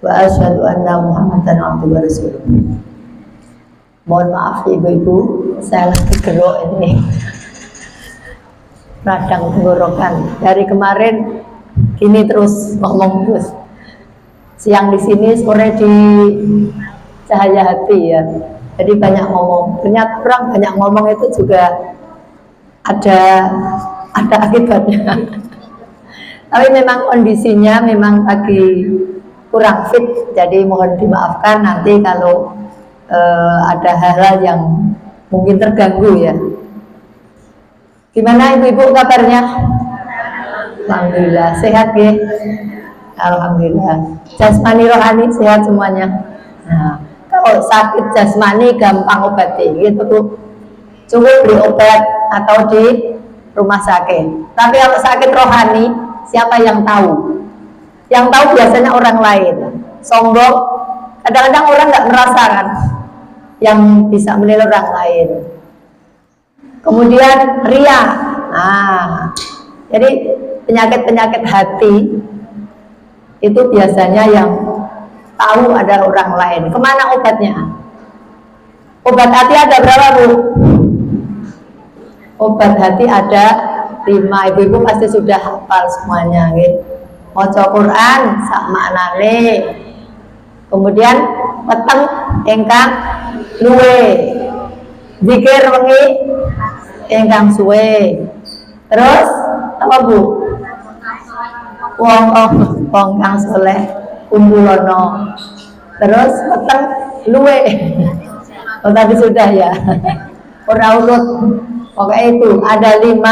wa asyhadu anna Muhammadan abduhu wa rasuluh. Mohon maaf ibu-ibu, saya lagi gerok ini, radang tenggorokan. Dari kemarin gini terus ngomong terus. Siang di sini, sore di Cahaya Hati ya. Jadi banyak ngomong. Ternyata orang banyak ngomong itu juga ada akibatnya. Tapi memang kondisinya memang lagi kurang fit, jadi mohon dimaafkan nanti kalau ada hal-hal yang mungkin terganggu ya. Gimana ibu-ibu kabarnya? Alhamdulillah sehat ya. Alhamdulillah. Jasmani rohani sehat semuanya. Nah, kalau sakit jasmani gampang obati gitu, cukup beli obat atau di rumah sakit. Tapi kalau sakit rohani, siapa yang tahu? Yang tahu biasanya orang lain. Sombong, kadang-kadang orang nggak merasakan yang bisa menilai orang lain. Kemudian ria. Jadi penyakit-penyakit hati itu biasanya yang tahu ada orang lain. Kemana obatnya? Obat hati ada berapa, Bu? Obat hati ada 5. Ibu-ibu pasti sudah hafal semuanya gitu. Maca Quran sak maknane. Kemudian peteng ingkang luwe. Zikir wengi ingkang suwe. Terus apa, Bu? Wong kang soleh kumpulono. Terus peteng luwe. Oh tadi sudah ya. Ora urut. Pokoknya itu ada 5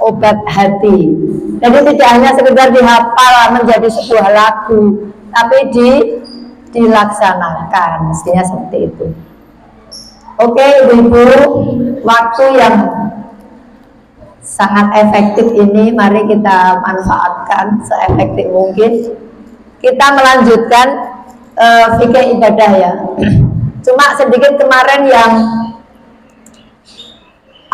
obat hati. Jadi tidak hanya sekedar dihafal menjadi sebuah lagu, tapi dilaksanakan, mestinya seperti itu. Oke ibu-ibu, waktu yang sangat efektif ini mari kita manfaatkan seefektif mungkin. Kita melanjutkan fikih ibadah ya. Cuma sedikit kemarin yang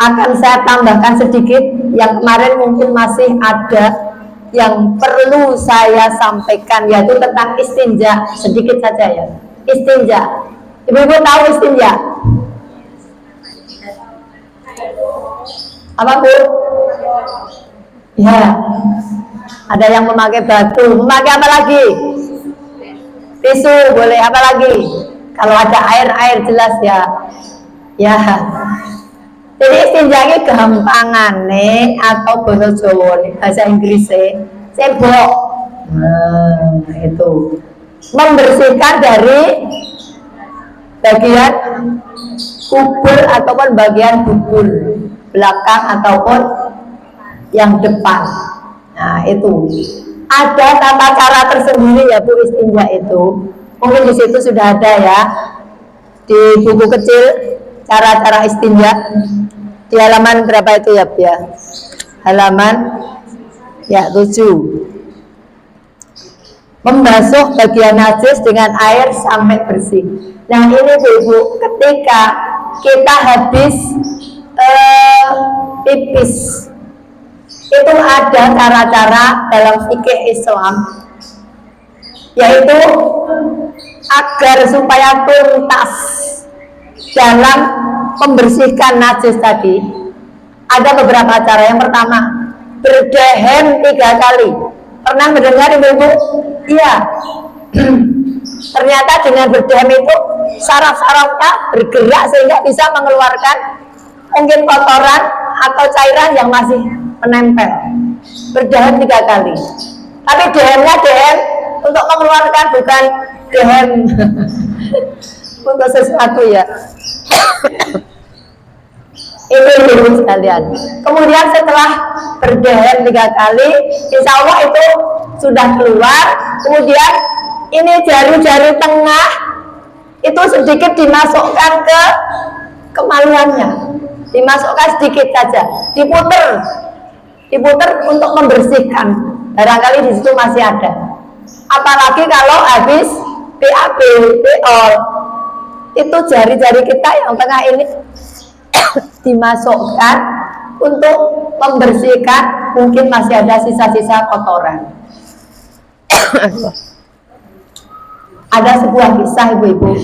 akan saya tambahkan sedikit, yang kemarin mungkin masih ada yang perlu saya sampaikan, yaitu tentang istinja, sedikit saja ya. Istinja, ibu-ibu tahu istinja? Apa, Bu? Ya, ada yang memakai batu, memakai apa lagi? Tisu, boleh, apa lagi? Kalau ada air jelas ya. Ya. Jadi istinjanya gampangan nih, atau bahasa Jawa nih, bahasa Inggrisnya cebok. Itu membersihkan dari bagian kubur ataupun bagian bubur belakang ataupun yang depan. Nah itu ada tata cara tersendiri ya Bu istinja itu. Mungkin di situ sudah ada ya di buku kecil cara-cara istinja. Di halaman berapa itu ya, Bu ya? Halaman ya 7. Membasuh bagian najis dengan air sampai bersih. Nah ini Bu, ketika kita habis pipis, itu ada cara-cara dalam fikih Islam, yaitu agar supaya tuntas dalam membersihkan najis tadi, ada beberapa cara. Yang pertama, berdehem 3 kali. Pernah mendengar ibu-ibu? Iya. Ternyata dengan berdehem itu saraf-sarafnya bergerak sehingga bisa mengeluarkan mungkin kotoran atau cairan yang masih menempel. Berdehem 3 kali. Tapi dehemnya dehem untuk mengeluarkan, bukan dehem untuk sesuatu ya. Itu ibu sekalian. Kemudian setelah berdehem 3 kali, insya Allah itu sudah keluar. Kemudian ini jari-jari tengah itu sedikit dimasukkan ke kemaluannya, dimasukkan sedikit saja, diputer untuk membersihkan. Barangkali di situ masih ada. Apalagi kalau habis BAB, BOL, itu jari-jari kita yang tengah ini dimasukkan untuk membersihkan, mungkin masih ada sisa-sisa kotoran. Ada sebuah kisah ibu-ibu.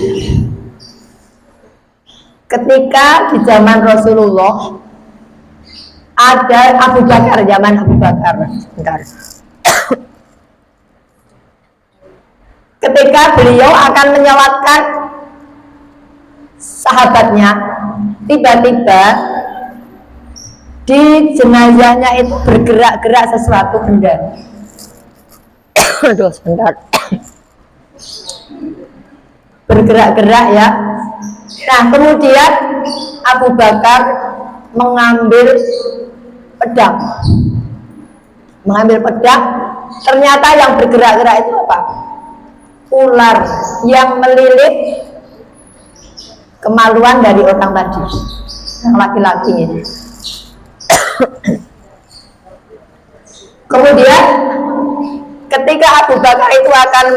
Ketika di zaman Rasulullah ada Abu Bakar, zaman Abu Bakar. Bentar. Ketika beliau akan menyawatkan sahabatnya, tiba-tiba di jenazahnya itu bergerak-gerak sesuatu benda. Aduh, sebentar. Bergerak-gerak ya. Nah, kemudian Abu Bakar mengambil pedang. Ternyata yang bergerak-gerak itu apa? Ular yang melilit kemaluan dari orang tadi, yang laki-laki ini. Kemudian ketika Abu Bakar itu akan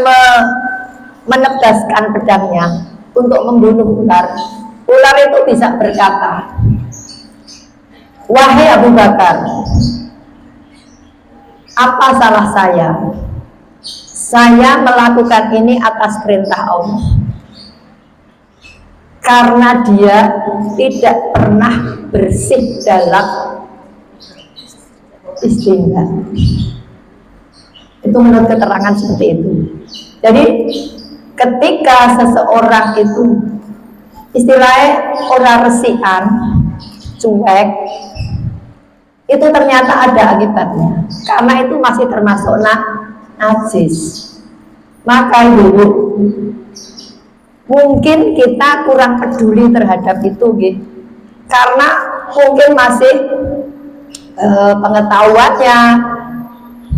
menebaskan pedangnya untuk membunuh ular, ular itu bisa berkata, "Wahai Abu Bakar, apa salah saya? Saya melakukan ini atas perintah Allah. Karena dia tidak pernah bersih dalam istinja." Itu menurut keterangan seperti itu. Jadi ketika seseorang itu istilahnya orang resikan, cuek, itu ternyata ada akibatnya. Karena itu masih termasuk najis. Maka ibu, mungkin kita kurang peduli terhadap itu, gitu. Karena mungkin masih pengetahuannya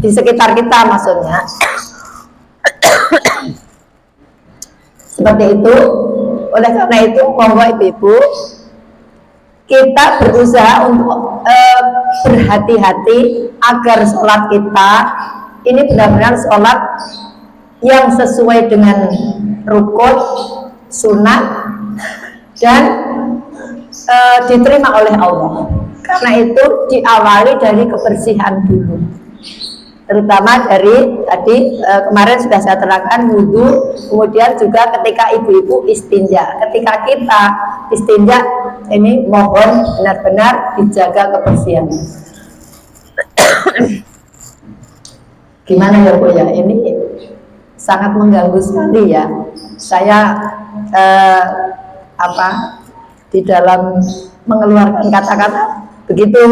di sekitar kita, maksudnya seperti itu. Oleh karena itu, monggo ibu-ibu, kita berusaha untuk berhati-hati agar sholat kita ini benar-benar sholat yang sesuai dengan rukun, sunat, dan diterima oleh Allah. Karena itu diawali dari kebersihan dulu, terutama dari tadi kemarin sudah saya terangkan wudhu, kemudian juga ketika ibu-ibu istinja. Ketika kita istinja ini mohon benar-benar dijaga kebersihannya. Gimana ya Bu ya, ini sangat mengganggu sekali ya. Saya di dalam mengeluarkan kata-kata, begitu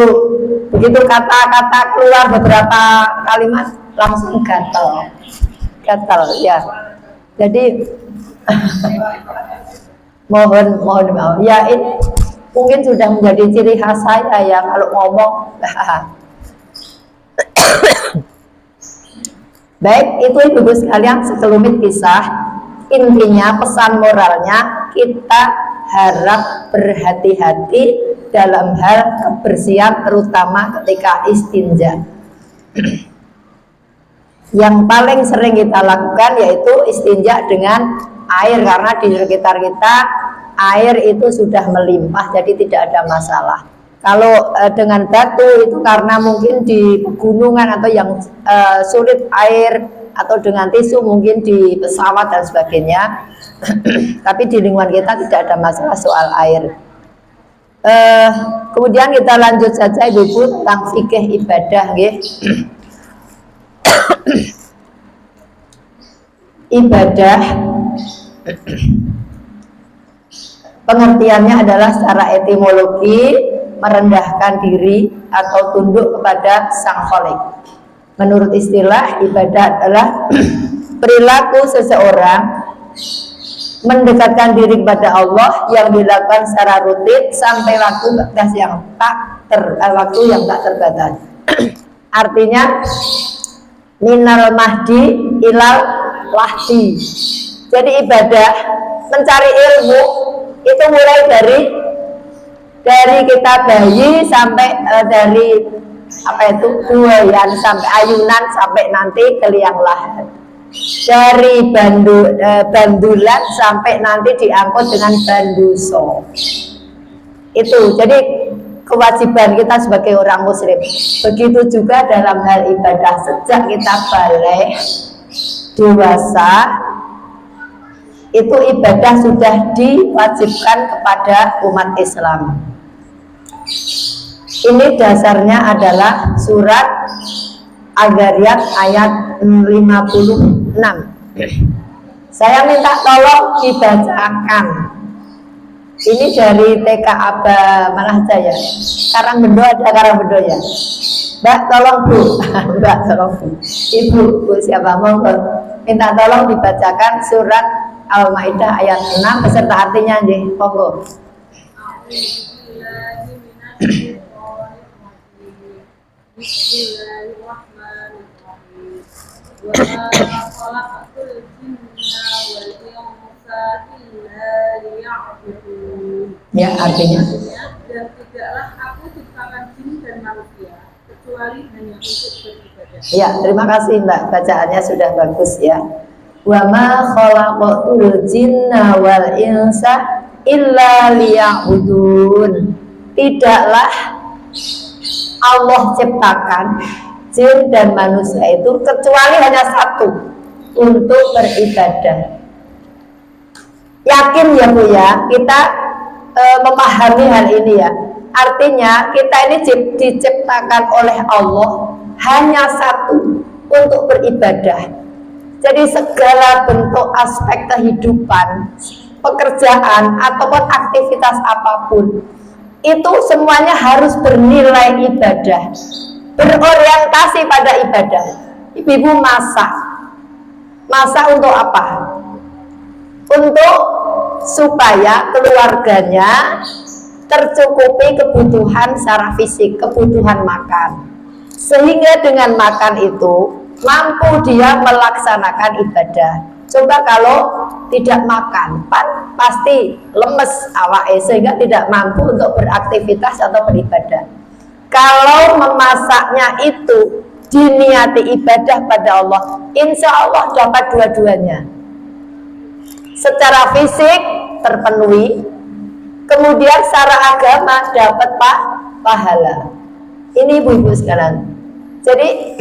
kata-kata keluar beberapa kalimat langsung gatal ya. Jadi mohon maaf ya, ini mungkin sudah menjadi ciri khas saya ya kalau ngomong. Baik, itu ibu-ibu sekalian sekelumit kisah. Intinya pesan moralnya, kita harap berhati-hati dalam hal kebersihan, terutama ketika istinja. Yang paling sering kita lakukan yaitu istinja dengan air, karena di sekitar kita air itu sudah melimpah, jadi tidak ada masalah. Kalau dengan batu itu karena mungkin di pegunungan atau yang sulit air, atau dengan tisu mungkin di pesawat dan sebagainya. Tapi di lingkungan kita tidak ada masalah soal air. Kemudian kita lanjut saja ibu-ibu tentang fikih ibadah, nggih. Ibadah pengertiannya adalah secara etimologi merendahkan diri atau tunduk kepada Sang Khalik. Menurut istilah, ibadah adalah perilaku seseorang mendekatkan diri kepada Allah yang dilakukan secara rutin sampai waktu yang tak terbatas. Artinya minal mahdi ilal lahdi. Jadi ibadah mencari ilmu itu mulai dari kita bayi sampai dari buayan sampai ayunan sampai nanti ke liang lahat. Dari bandulan sampai nanti diangkut dengan banduso. Itu jadi kewajiban kita sebagai orang muslim. Begitu juga dalam hal ibadah, sejak kita balik dewasa itu ibadah sudah diwajibkan kepada umat Islam. Ini dasarnya adalah surat Al-Dzariyat ayat 56. Saya minta tolong dibacakan. Ini dari TK Aba Manahjaya. Karangbedo, ada Karangbedo ya. Mbak tolong Bu. Mbak tolong Bu. Ibu, Bu siapa monggo. Minta tolong dibacakan surat Al-Maidah ayat 6 beserta artinya nggih. Monggo. Ya, artinya dan tidaklah aku ciptakan jin dan manusia kecuali hanya untuk beribadah. Ya, terima kasih Mbak, bacaannya sudah bagus ya. Wa ma khalaqatul jinna wal insa illa liya'budun. Tidaklah Allah ciptakan jin dan manusia itu kecuali hanya satu, untuk beribadah. Yakin ya Bu ya, kita memahami hal ini ya. Artinya kita ini diciptakan oleh Allah hanya satu, untuk beribadah. Jadi segala bentuk aspek kehidupan, pekerjaan ataupun aktivitas apapun, itu semuanya harus bernilai ibadah, berorientasi pada ibadah. Ibu-ibu masak untuk apa? Untuk supaya keluarganya tercukupi kebutuhan secara fisik, kebutuhan makan, sehingga dengan makan itu mampu dia melaksanakan ibadah. Coba kalau tidak makan, pasti lemes awake sehingga tidak mampu untuk beraktivitas atau beribadah. Kalau memasaknya itu diniati ibadah pada Allah, insya Allah dapat dua-duanya. Secara fisik terpenuhi, kemudian secara agama dapat pahala. Ini ibu-ibu sekalian. Jadi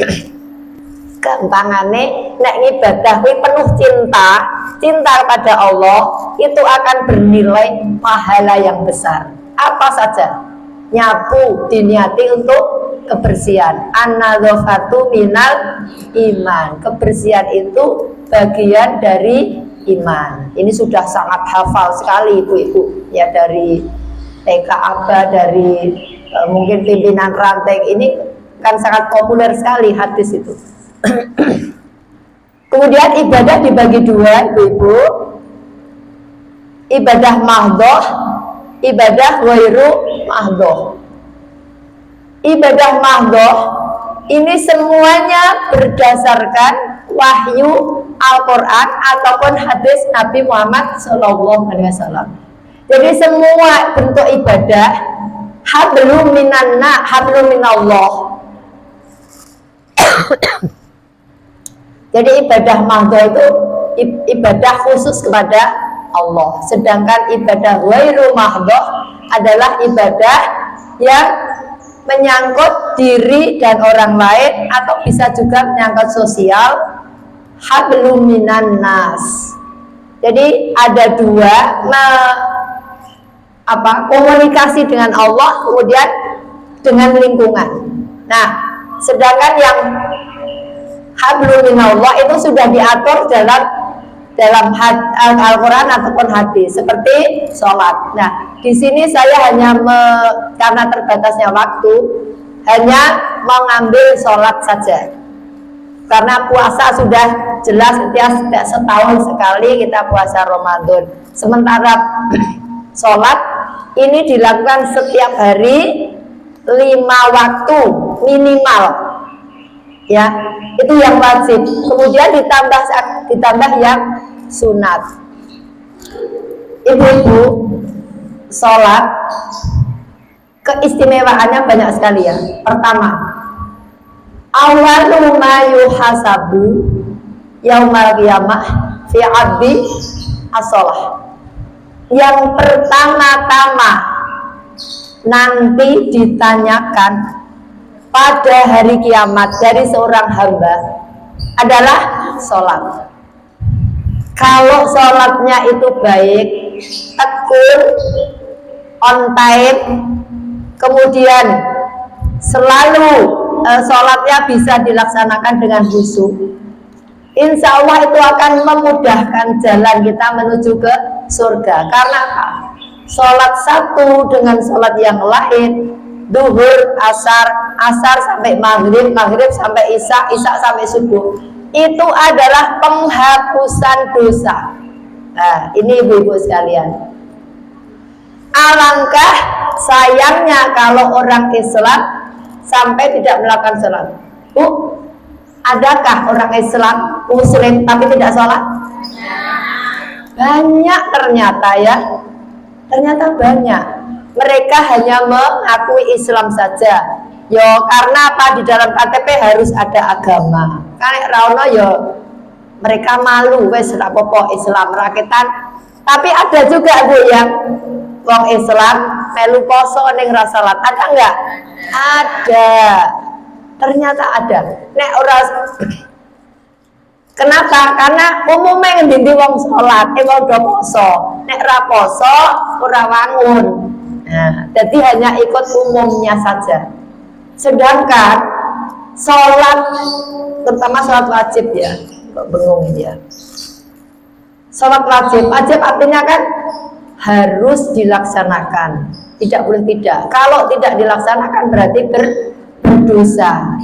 gampangane nek ibadah kuwi penuh cinta kepada Allah, itu akan bernilai pahala yang besar. Apa saja? Nyapu diniati untuk kebersihan. An-nadzafatu minal iman. Kebersihan itu bagian dari iman. Ini sudah sangat hafal sekali ibu-ibu ya, dari TK Aba, dari mungkin pimpinan ranting. Ini kan sangat populer sekali hadis itu. Kemudian ibadah dibagi dua ibu-ibu, ibadah mahdhoh, ibadah ghairu mahdhoh. Ibadah mahdhoh ini semuanya berdasarkan wahyu Al-Quran ataupun hadis Nabi Muhammad SAW. Jadi semua bentuk ibadah hablum minallah. Jadi ibadah mahdhoh itu ibadah khusus kepada Allah. Sedangkan ibadah ghairu mahdhoh adalah ibadah yang menyangkut diri dan orang lain, atau bisa juga menyangkut sosial. Hablum minan nas. Jadi ada dua, komunikasi dengan Allah, kemudian dengan lingkungan. Nah, sedangkan yang hablum minallah itu sudah diatur dalam Al-Quran ataupun hadis, seperti sholat. Nah, di sini saya hanya karena terbatasnya waktu, hanya mengambil sholat saja. Karena puasa sudah jelas setiap setahun sekali kita puasa Ramadan. Sementara sholat ini dilakukan setiap hari 5 waktu minimal. Ya, itu yang wajib. Kemudian ditambah yang sunat. Ibu-ibu, sholat keistimewaannya banyak sekali ya. Pertama, awalu ma yuhasabu yaumal qiyamah fi 'abdi as-shalah. Yang pertama-tama nanti ditanyakan pada hari kiamat dari seorang hamba adalah sholat. Kalau sholatnya itu baik, tekun, on time, kemudian selalu sholatnya bisa dilaksanakan dengan khusyuk, insya Allah itu akan memudahkan jalan kita menuju ke surga. Karena apa? Sholat satu dengan sholat yang lain, duhur, asar, asar sampai maghrib, maghrib sampai isya, isya sampai subuh, itu adalah penghapusan dosa. Nah, ini ibu-ibu sekalian, alangkah sayangnya kalau orang Islam sampai tidak melakukan sholat. Bu, adakah orang Islam muslim tapi tidak sholat? Banyak ternyata ya, ternyata banyak. Mereka hanya mengakui Islam saja. Yo, karena apa? Di dalam KTP harus ada agama. Karena Rauno yo, mereka malu wes rapopo Islam rakitan. Tapi ada juga Bu yang wong Islam melu poso ning ra salat. Ada enggak? Ada. Ternyata ada. Nek ora kenapa? Karena umumnya ngendi wong salat, wong do poso. Nek ra poso ora wangun. Nah, jadi hanya ikut umumnya saja. Sedangkan sholat, terutama sholat wajib ya, kok bingung ya. Sholat wajib, wajib artinya kan harus dilaksanakan, tidak boleh tidak. Kalau tidak dilaksanakan berarti berdosa.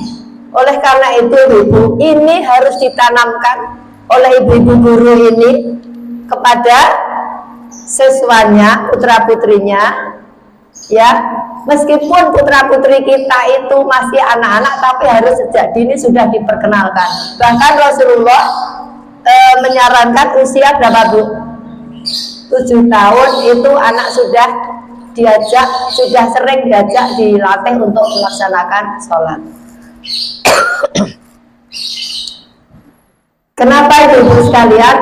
Oleh karena itu ibu, ini harus ditanamkan oleh ibu-ibu guru ini kepada siswanya, putra putrinya. Ya, meskipun putra putri kita itu masih anak-anak, tapi harus sejak dini sudah diperkenalkan. Bahkan Rasulullah menyarankan usia berapa Bu? 7 tahun itu anak sudah diajak, sudah sering diajak dilatih untuk melaksanakan sholat. Kenapa ibu sekalian?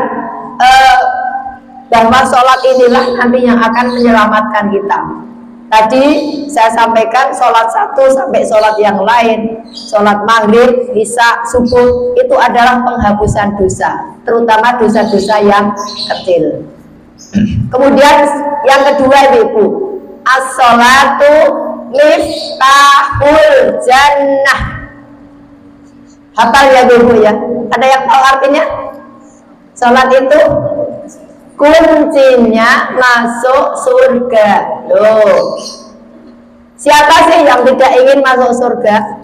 Bahwa sholat inilah nanti yang akan menyelamatkan kita. Tadi saya sampaikan sholat satu sampai sholat yang lain, sholat maghrib, isya, subuh, itu adalah penghapusan dosa, terutama dosa-dosa yang kecil. Kemudian yang kedua ibu, as-sholatu miftahul jannah. Hafal ya ibu ya? Ada yang tahu artinya? Sholat itu kuncinya masuk surga. Loh, siapa sih yang tidak ingin masuk surga?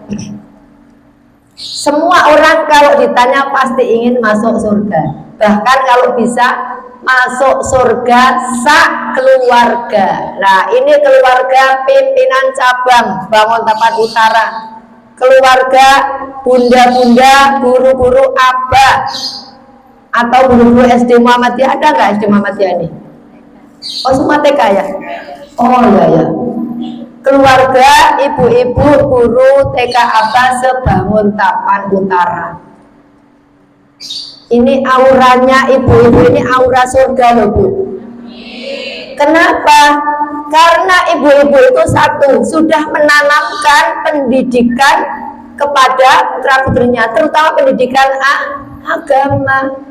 Semua orang kalau ditanya pasti ingin masuk surga. Bahkan kalau bisa masuk surga sak keluarga. Nah, ini keluarga pimpinan cabang Bangun Tapan Utara, keluarga bunda-bunda, guru-guru abah, atau guru-guru SD Muhammadiyah. Ada nggak SD Muhammadiyah ini? Oh, semua TK ya? Oh ya. Keluarga ibu-ibu guru TK Abah sebangun Tapan Utara. Ini auranya ibu-ibu, ini aura surga loh Bu. Kenapa? Karena ibu-ibu itu satu, sudah menanamkan pendidikan kepada putra-putrinya, terutama pendidikan agama.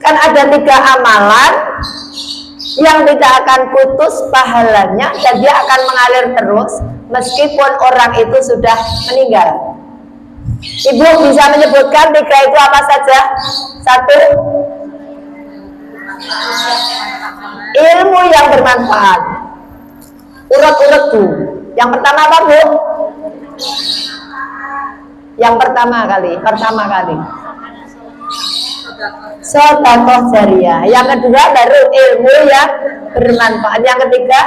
Kan ada 3 amalan yang tidak akan putus pahalanya dan dia akan mengalir terus meskipun orang itu sudah meninggal. Ibu bisa menyebutkan 3 itu apa saja? 1, ilmu yang bermanfaat. Urut-urut Bu. Yang pertama apa Bu? Yang pertama kali. Sedekah jariah. Yang kedua baru ilmu yang bermanfaat. Yang ketiga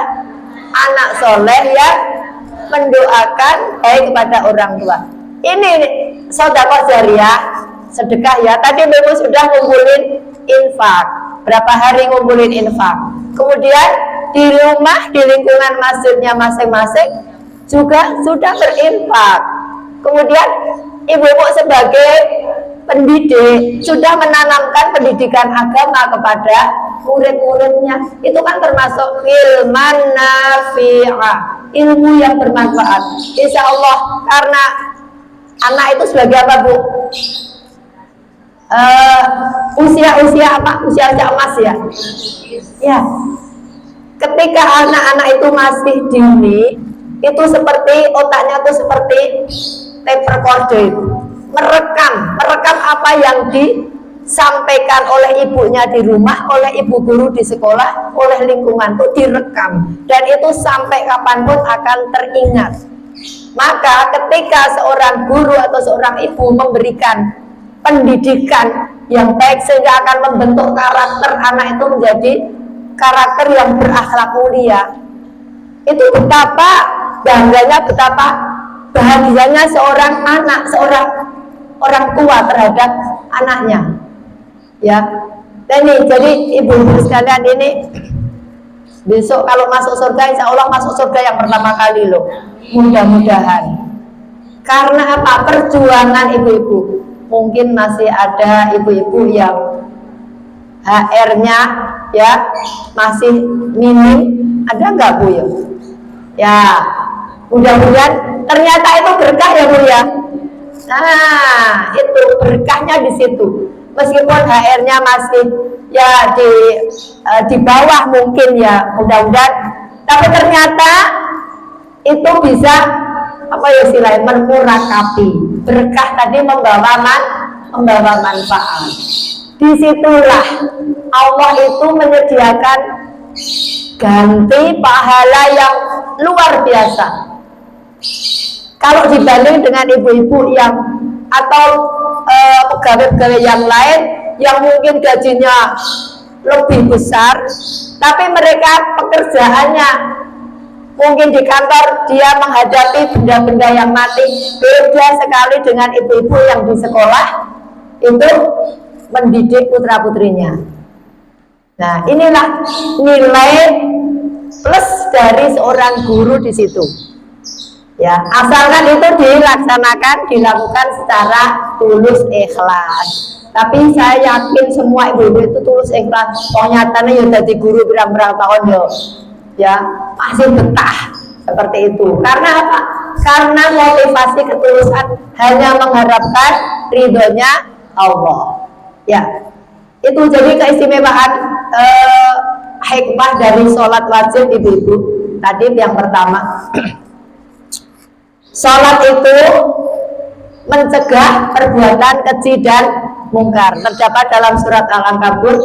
anak soleh yang mendoakan baik kepada orang tua. Ini sedekah jariah, sedekah ya. Tadi Ibu sudah ngumpulin infak. Berapa hari ngumpulin infak. Kemudian di rumah, di lingkungan masjidnya masing-masing juga sudah berinfak. Kemudian ibu-ibu sebagai pendidik sudah menanamkan pendidikan agama kepada murid-muridnya. Itu kan termasuk ilman nafi'ah, ilmu yang bermanfaat. Insya Allah, karena anak itu sebagai apa Bu? usia-usia apa? Usia-usia emas ya. Ya. Ketika anak-anak itu masih dini, itu seperti otaknya itu seperti tape recorder, merekam apa yang disampaikan oleh ibunya di rumah, oleh ibu guru di sekolah, oleh lingkungan itu direkam, dan itu sampai kapanpun akan teringat. Maka ketika seorang guru atau seorang ibu memberikan pendidikan yang baik sehingga akan membentuk karakter anak itu menjadi karakter yang berakhlak mulia, itu betapa bangganya, betapa bahagianya seorang anak, seorang orang tua terhadap anaknya. Ya, dan ini jadi ibu-ibu sekalian, ini besok kalau masuk surga, insya Allah masuk surga yang pertama kali loh. Mudah-mudahan. Karena apa? Perjuangan ibu-ibu. Mungkin masih ada ibu-ibu yang HR-nya ya masih minim, ada nggak Bu ya? Ya, mudah-mudahan ternyata itu berkah ya Bu ya. Nah, itu berkahnya di situ. Meskipun HR-nya masih ya di bawah mungkin ya, mudah-mudahan, tapi ternyata itu bisa apa ya istilahnya, memurakapi berkah tadi, membawa manfaat. Disitulah Allah itu menyediakan ganti pahala yang luar biasa. Kalau dibanding dengan ibu-ibu yang atau pegawai-pegawai yang lain yang mungkin gajinya lebih besar, tapi mereka pekerjaannya mungkin di kantor dia menghadapi benda-benda yang mati. Beda sekali dengan ibu-ibu yang di sekolah itu mendidik putra-putrinya. Nah, inilah nilai plus dari seorang guru di situ. Ya, asalkan itu dilakukan secara tulus ikhlas. Tapi saya yakin semua ibu-ibu itu tulus ikhlas. Oh, nyatanya ya jadi guru berapa tahun ya masih betah seperti itu. Karena apa? Karena motivasi ketulusan hanya mengharapkan ridhonya Allah. Ya, itu jadi keistimewaan hikmah dari sholat wajib ibu-ibu. Tadi yang pertama, sholat itu mencegah perbuatan keji dan mungkar. Terdapat dalam surat Al-Ankabut,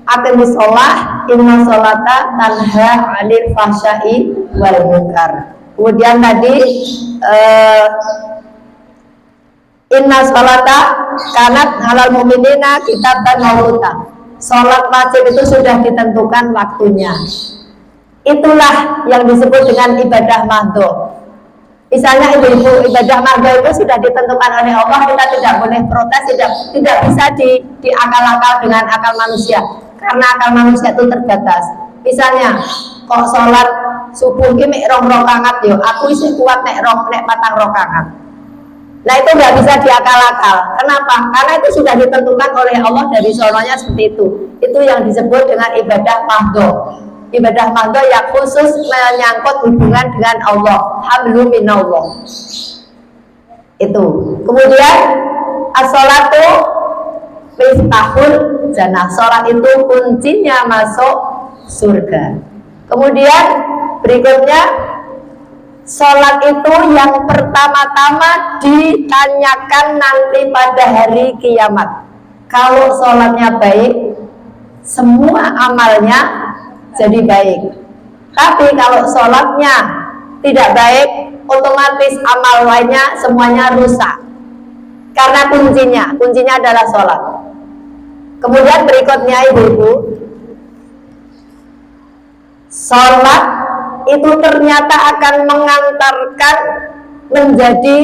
aqimus sholah, inna sholata tanha 'anil fahsya'i wal munkar. Kemudian tadi inna sholata kanat 'alal mu'minina kitaban mawquta. Sholat wajib itu sudah ditentukan waktunya. Itulah yang disebut dengan ibadah mahdhu. Misalnya ibu-ibu, ibadah mahdhu itu sudah ditentukan oleh Allah, kita tidak boleh protes, tidak bisa diakal-akal dengan akal manusia, karena akal manusia itu terbatas. Misalnya kok sholat subuh ini rong rakaat yo, aku isi kuat nek patang rakaat. Nah, itu nggak bisa diakal-akal. Kenapa? Karena itu sudah ditentukan oleh Allah dari sononya seperti itu. Itu yang disebut dengan ibadah mahdhu. Ibadah mahdhu yang khusus menyangkut hubungan dengan Allah, hablum minallah. Itu. Kemudian as-sholatu miftahul jannah. Sholat itu kuncinya masuk surga. Kemudian berikutnya, sholat itu yang pertama-tama ditanyakan nanti pada hari kiamat. Kalau sholatnya baik, semua amalnya jadi baik. Tapi kalau sholatnya tidak baik, otomatis amal lainnya semuanya rusak. Karena kuncinya adalah sholat. Kemudian berikutnya ibu-ibu, sholat itu ternyata akan mengantarkan menjadi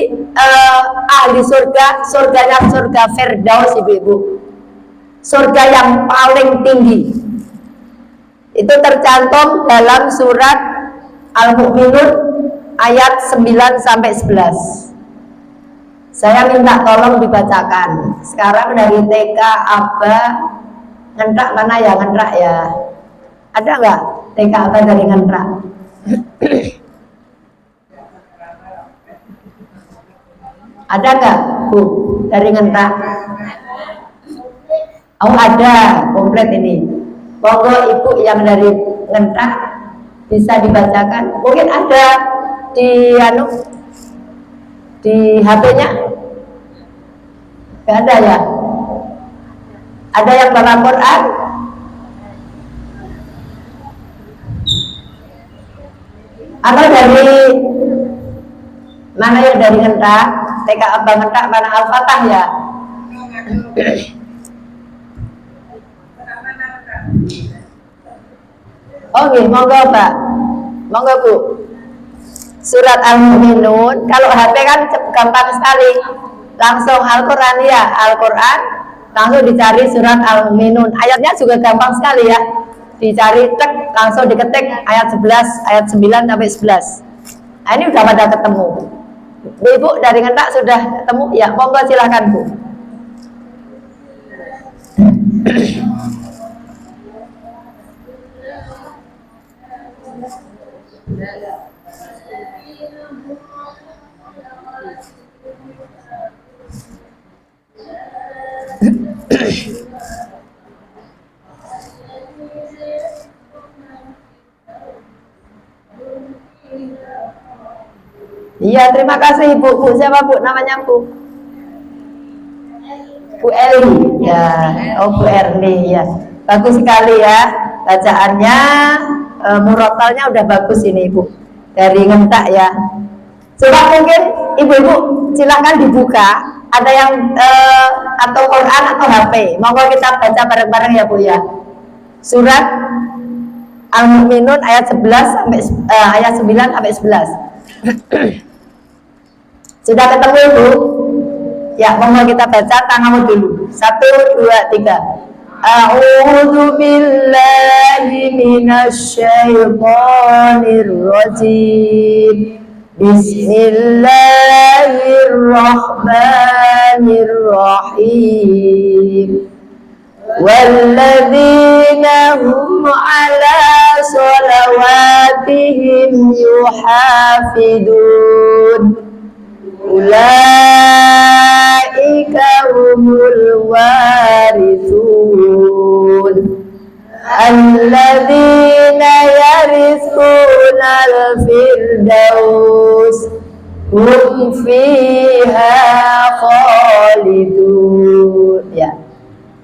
ahli surga, surganya surga Firdaus ibu-ibu. Surga yang paling tinggi. Itu tercantum dalam surat Al-Mu'minun ayat 9 sampai 11. Saya minta tolong dibacakan. Sekarang dari TK Aba, ngentrak mana ya, ngentrak ya? Ada nggak TK Aba dari ngentrak? Ada nggak Bu dari ngentrak? Oh ada, komplit ini. Monggo ibu yang dari Ngentak bisa dibacakan. Mungkin ada di di HP-nya? Gak ada ya? Ada yang baca Quran? Atau dari mana yang dari Ngentak? TK Abang Ngentak mana Al-Fatah ya? Oke, monggo Pak. Monggo Bu. Surat Al-Mu'minun. Kalau HP kan gampang sekali. Langsung Al-Quran ya, Al-Quran. Langsung dicari surat Al-Mu'minun. Ayatnya juga gampang sekali ya. Dicari tek, langsung diketik ayat 11, ayat 9 sampai 11. Nah, ini udah pada ketemu. Bu dari Ngentak sudah ketemu? Ya, monggo silahkan Bu. Iya, terima kasih Bu. Bu siapa Bu? Namanya Bu? Bu Eli. Ya, oh Bu Erni ya. Bagus sekali ya bacaannya, murotalnya udah bagus ini Bu. Dari Ngentak ya. Coba mungkin ibu-ibu silakan dibuka. Ada yang atau Quran atau HP. Monggo kita baca bareng-bareng ya Bu ya. Surat Al-Mu'minun ayat 11 sampai ayat 9 sampai 11. Sudah ketemu Ibu? Ya, monggo kita baca tanganmu dulu. 1, 2, 3. A'udzu billahi minasyaitonir rajim. Bismillahirrahmanirrahim. Walladzina hum ala sholawatihim yuhafidun. Ulaika humul warithun alladzina yaritsunal firdaus hum fiha khalidun. Ya.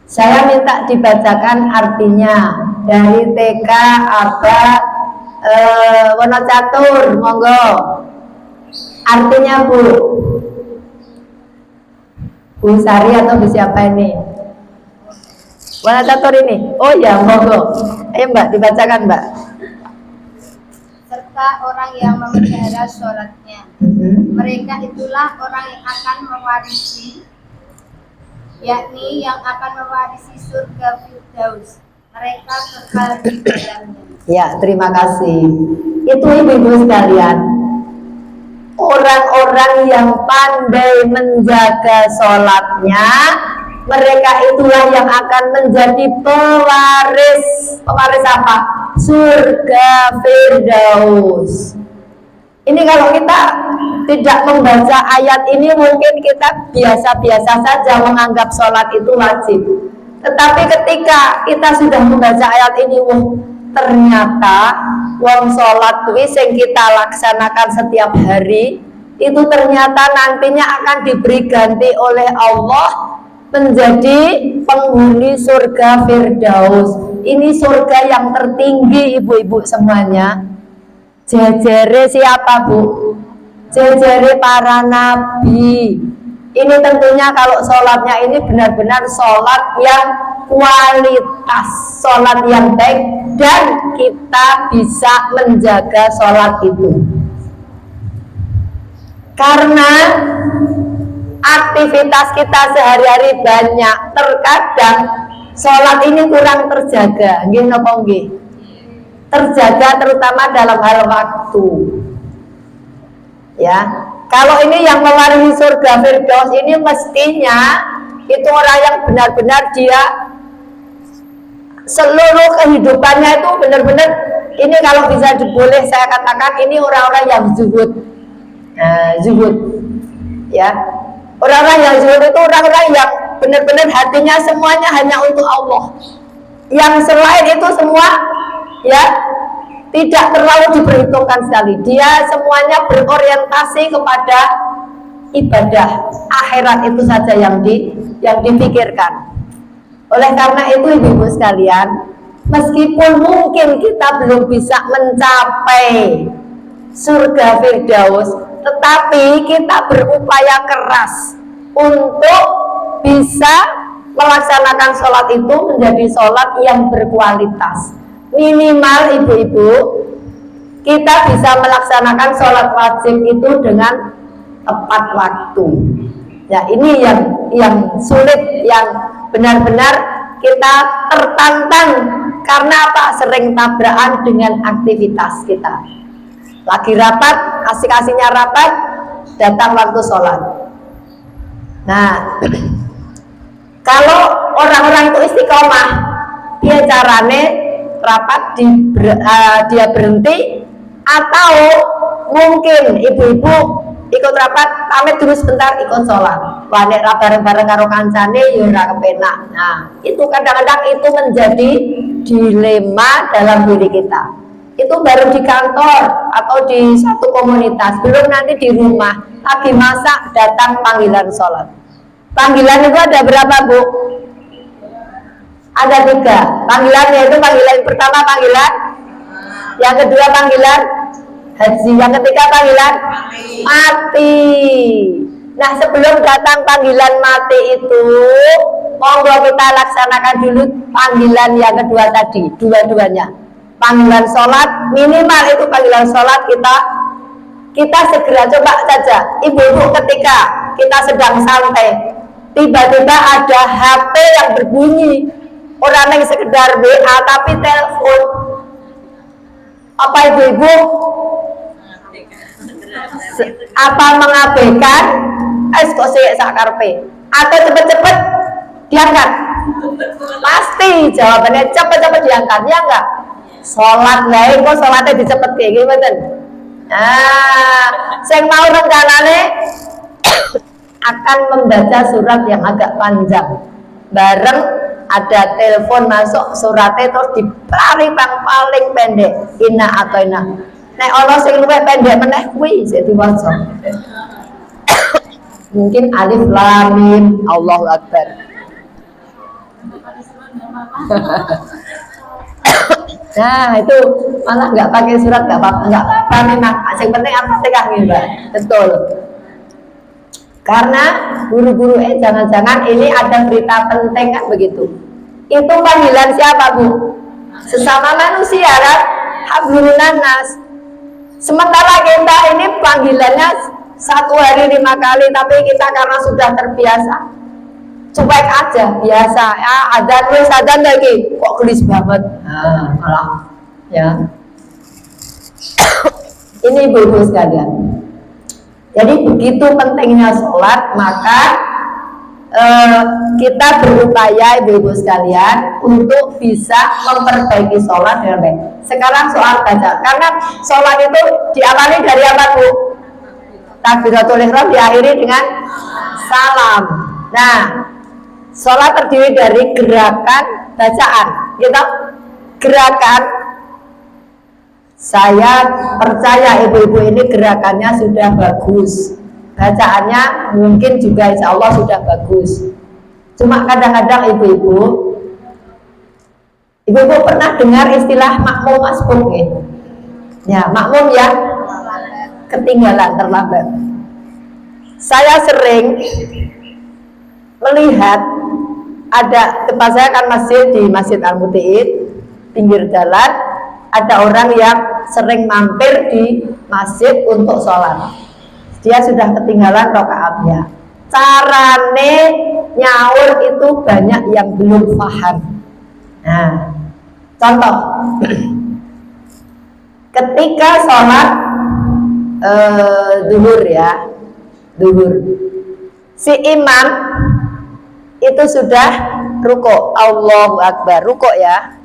Saya minta dibacakan artinya dari TK apa Wonocatur, monggo. Artinya Bu. Bu Sari atau Bu siapa ini? Wonocatur ini. Oh ya, monggo. Ayo Mbak, dibacakan Mbak. Serta orang yang memelihara sholatnya. Mereka itulah orang yang akan mewarisi, yakni yang akan mewarisi surga Firdaus. Mereka kekal di dalamnya. Ya, terima kasih. Itu ibu-ibu sekalian, orang-orang yang pandai menjaga sholatnya, mereka itulah yang akan menjadi pewaris. Pewaris apa? Surga Firdaus. Ini kalau kita tidak membaca ayat ini, mungkin kita biasa-biasa saja menganggap sholat itu wajib. Tetapi ketika kita sudah membaca ayat ini, ternyata wong sholat kuwi sing kita laksanakan setiap hari itu ternyata nantinya akan diberi ganti oleh Allah menjadi penghuni surga Firdaus. Ini surga yang tertinggi ibu-ibu semuanya. Jejere siapa Bu? Jejere para nabi. Ini tentunya kalau sholatnya ini benar-benar sholat yang kualitas, sholat yang baik, dan kita bisa menjaga sholat itu. Karena aktivitas kita sehari-hari banyak, terkadang sholat ini kurang terjaga. Nggih napa nggih? Terjaga terutama dalam hal waktu. Ya, kalau ini yang mewarisi surga Firdaus ini mestinya itu orang yang benar-benar dia seluruh kehidupannya itu benar-benar, ini kalau bisa boleh saya katakan ini orang-orang yang zuhud. Zuhud. Ya. Orang-orang yang zuhud itu orang-orang yang benar-benar hatinya semuanya hanya untuk Allah. Yang selain itu semua ya tidak terlalu diperhitungkan sekali. Dia semuanya berorientasi kepada ibadah akhirat itu saja yang dipikirkan. Oleh karena itu ibu-ibu sekalian, meskipun mungkin kita belum bisa mencapai surga Firdaus, tetapi kita berupaya keras untuk bisa melaksanakan sholat itu menjadi sholat yang berkualitas. Minimal ibu-ibu, kita bisa melaksanakan sholat wajib itu dengan tepat waktu. Ya, ini yang sulit, yang benar-benar kita tertantang. Karena apa? Sering tabrakan dengan aktivitas kita. Lagi rapat, asik-asiknya rapat, datang waktu sholat. Nah, kalau orang-orang itu istiqomah, dia carane rapat dia berhenti, atau mungkin ibu-ibu ikut rapat, pamit dulu sebentar, ikut sholat. Wah, nek bareng-bareng karo kancane ya ora kepenak. Nah, itu kadang-kadang itu menjadi dilema dalam diri kita. Itu baru di kantor atau di satu komunitas, belum nanti di rumah lagi masak datang panggilan sholat. Panggilan itu ada berapa, Bu? Ada 3 panggilannya. Itu panggilan pertama panggilan, yang kedua panggilan haji, yang ketiga panggilan mati. Nah, sebelum datang panggilan mati itu, monggo kita laksanakan dulu panggilan yang kedua tadi, dua-duanya. Panggilan sholat, minimal itu panggilan sholat kita segera. Coba saja ibu-ibu, ketika kita sedang santai, tiba-tiba ada HP yang berbunyi, orang yang sekedar WA tapi telepon, apa ibu-ibu? Apa mengabaikan? Kok sih sakarpe? Atau cepet-cepet diangkat? Pasti jawabannya cepet-cepet diangkat, ya enggak? Sholat lain kok sholatnya dicepet kayak gimana? Nah, saya mau rencananya akan membaca surat yang agak panjang. Bareng ada telepon masuk, suratnya terus dipari paling pendek, inna atau inna. Nek ono sing luwih pendek meneh kuwi sik diwaca. Mungkin alif lam mim Allahu akbar. Nah, itu malah nggak pakai surat, nggak apa-apa memang. Yang penting apa tegak nih, Mbak. Betul. Karena guru-guru jangan-jangan ini ada berita penting kan begitu. Itu panggilan siapa, Bu? Sesama manusia kan? Hablumminan nas. Sementara kita ini panggilannya 1 hari 5 kali, tapi kita karena sudah terbiasa, cuek aja, biasa. Ya, adzan lagi, kok gelis banget. Nah, malah ya. Ini ibu-ibu sekalian. Jadi begitu pentingnya sholat, maka kita berupaya ibu-ibu sekalian untuk bisa memperbaiki sholat dengan baik. Sekarang soal baca, karena sholat itu diawali dari apa, Bu? Takbiratul ihram diakhiri dengan salam. Nah, sholat terdiri dari gerakan bacaan, gitu. Gerakan, saya percaya ibu-ibu ini gerakannya sudah bagus, bacaannya mungkin juga insya Allah sudah bagus. Cuma kadang-kadang ibu-ibu pernah dengar istilah makmum masbuk ya? Ya, makmum ya, ketinggalan, terlambat. Saya sering melihat ada, tempat saya kan masjid di Masjid Al-Muti'id, pinggir jalan, ada orang yang sering mampir di masjid untuk sholat. Dia sudah ketinggalan rakaatnya. Carane nyaur itu banyak yang belum paham. Nah, contoh, ketika sholat duhur ya, duhur, si imam itu sudah ruko, Allahu Akbar, ruko ya,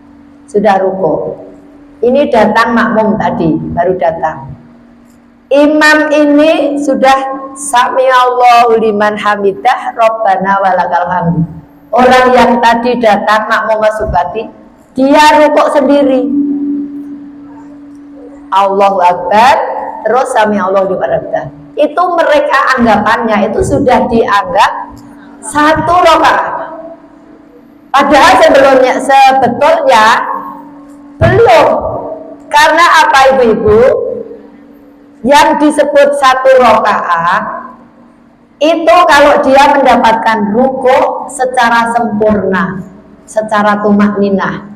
sudah ruko. Ini datang makmum tadi, baru datang. imam ini sudah sami'allahu liman hamidah Rabbana walakal hamd. Orang yang tadi datang makmum masukati, dia rukuk sendiri, Allahu Akbar, terus sami'allahu liman hamidah. Itu mereka anggapannya itu sudah dianggap satu rakaat. Padahal sebetulnya belum. Karena apa ibu-ibu? Yang disebut satu rakaat itu kalau dia mendapatkan rukuk secara sempurna, secara tumak ninah.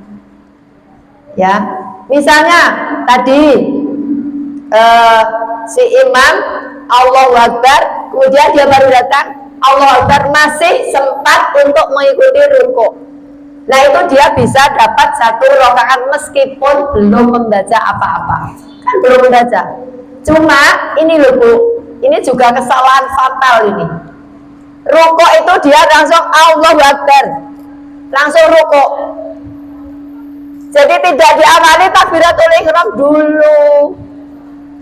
Ya, misalnya tadi si imam Allahu Akbar, kemudian dia baru datang Allahu Akbar, masih sempat untuk mengikuti rukuk. Nah itu dia bisa dapat satu rakaat meskipun belum membaca apa-apa, kan belum membaca. Cuma ini loh Bu, ini juga kesalahan fatal ini. Rukuk itu dia langsung Allahu Akbar, langsung rukuk. Jadi tidak diawali takbiratul ihram dulu.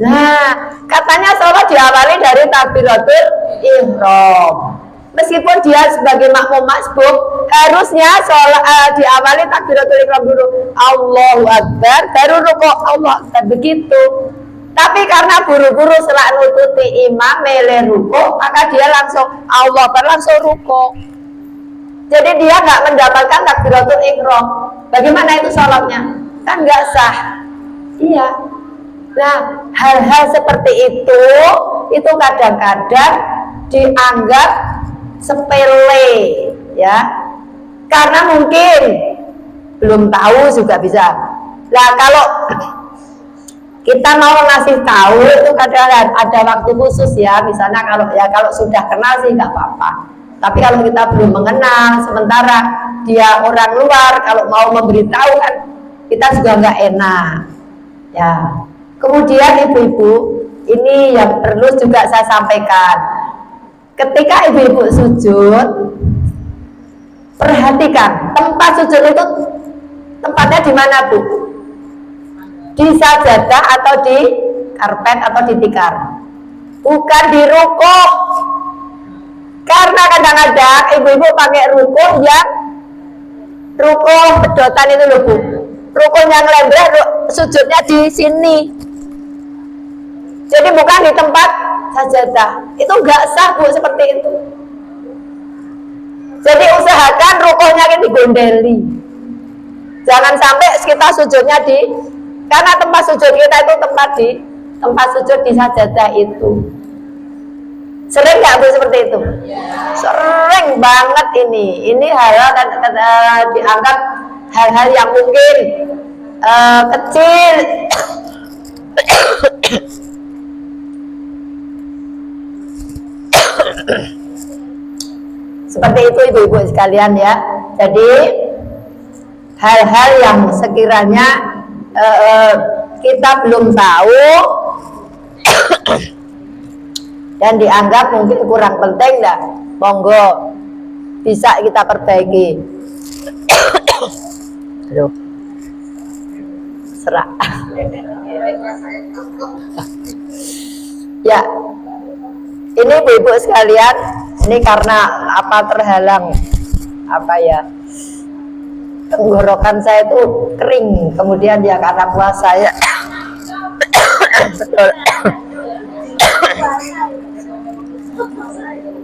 Nah, katanya sholat diawali dari takbiratul ihram. Meskipun dia sebagai makmum masbuk, harusnya sholat diawali takbiratul ihram dulu. Allahu Akbar, baru rukuk. Allah Akbar, begitu. Tapi karena buru-buru setelah nututi imam mele rukuk, maka dia langsung Allah Akbar, langsung rukuk. Jadi dia nggak mendapatkan takbiratul ihram. Bagaimana itu sholatnya? Kan nggak sah. Iya. Nah, hal-hal seperti itu kadang-kadang dianggap sepele, ya. Karena mungkin belum tahu juga bisa. Nah, kalau kita mau ngasih tahu itu kadang ada waktu khusus ya. Misalnya kalau sudah kenal sih nggak apa-apa. Tapi kalau kita belum mengenal, sementara dia orang luar, kalau mau memberitahu kan kita juga nggak enak. Ya. Kemudian ibu-ibu, ini yang perlu juga saya sampaikan. Ketika ibu-ibu sujud, perhatikan tempat sujud itu tempatnya di mana Bu? Di sajadah atau di karpet atau di tikar? Bukan di rukuk. Karena kadang-kadang ibu-ibu pakai rukuk yang rukuk pedotan itu loh Bu. Rukuk yang lebar, sujudnya di sini. Jadi bukan di tempat sajadah. Itu enggak sah Bu seperti itu. Jadi usahakan rukuknya digondeli. Jangan sampai kita sujudnya karena tempat sujud kita itu tempat sujud di sajadah itu. Sering nggak Bu seperti itu? Sering banget ini. Ini hal-hal dianggap hal-hal yang mungkin kecil. Seperti itu ibu-ibu sekalian ya. Jadi hal-hal yang sekiranya kita belum tahu dan dianggap mungkin kurang penting, dah monggo bisa kita perbaiki. Aduh, serak. Ya, ini ibu-ibu sekalian, ini karena terhalang tenggorokan saya itu kering, kemudian ya karena puasa ya. Betul.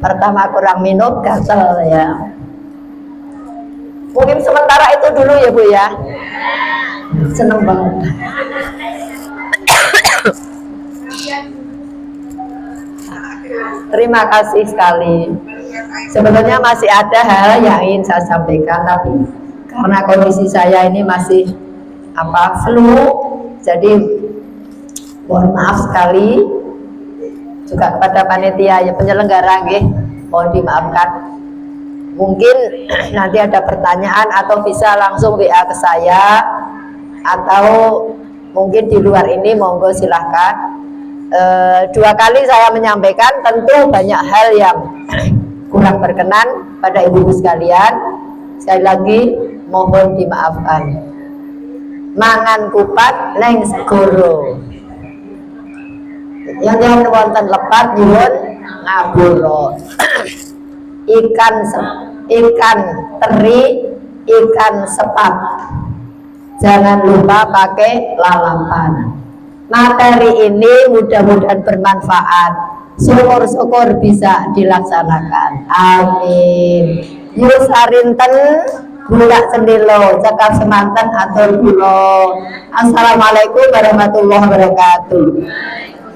Pertama kurang minum, gatal ya. Mungkin sementara itu dulu ya Bu ya. Seneng banget. Terima kasih sekali. Sebetulnya masih ada hal yang ingin saya sampaikan, tapi karena kondisi saya ini masih flu, jadi mohon maaf sekali juga kepada panitia ya penyelenggara nggih, mohon dimaafkan. Mungkin nanti ada pertanyaan atau bisa langsung WA ke saya, atau mungkin di luar ini monggo silahkan. 2 kali saya menyampaikan, tentu banyak hal yang kurang berkenan pada ibu-ibu sekalian. Sekali lagi mohon dimaafkan. Mangan kupat neng segoro. yang wonten lepat nyuwun ngapura. Ikan teri, ikan sepat. Jangan lupa pakai lalapan. Materi ini mudah-mudahan bermanfaat. Syukur-syukur bisa dilaksanakan. Amin. Yusarinten bulak sendilo, cakap semanten atur kula. Assalamualaikum warahmatullahi wabarakatuh.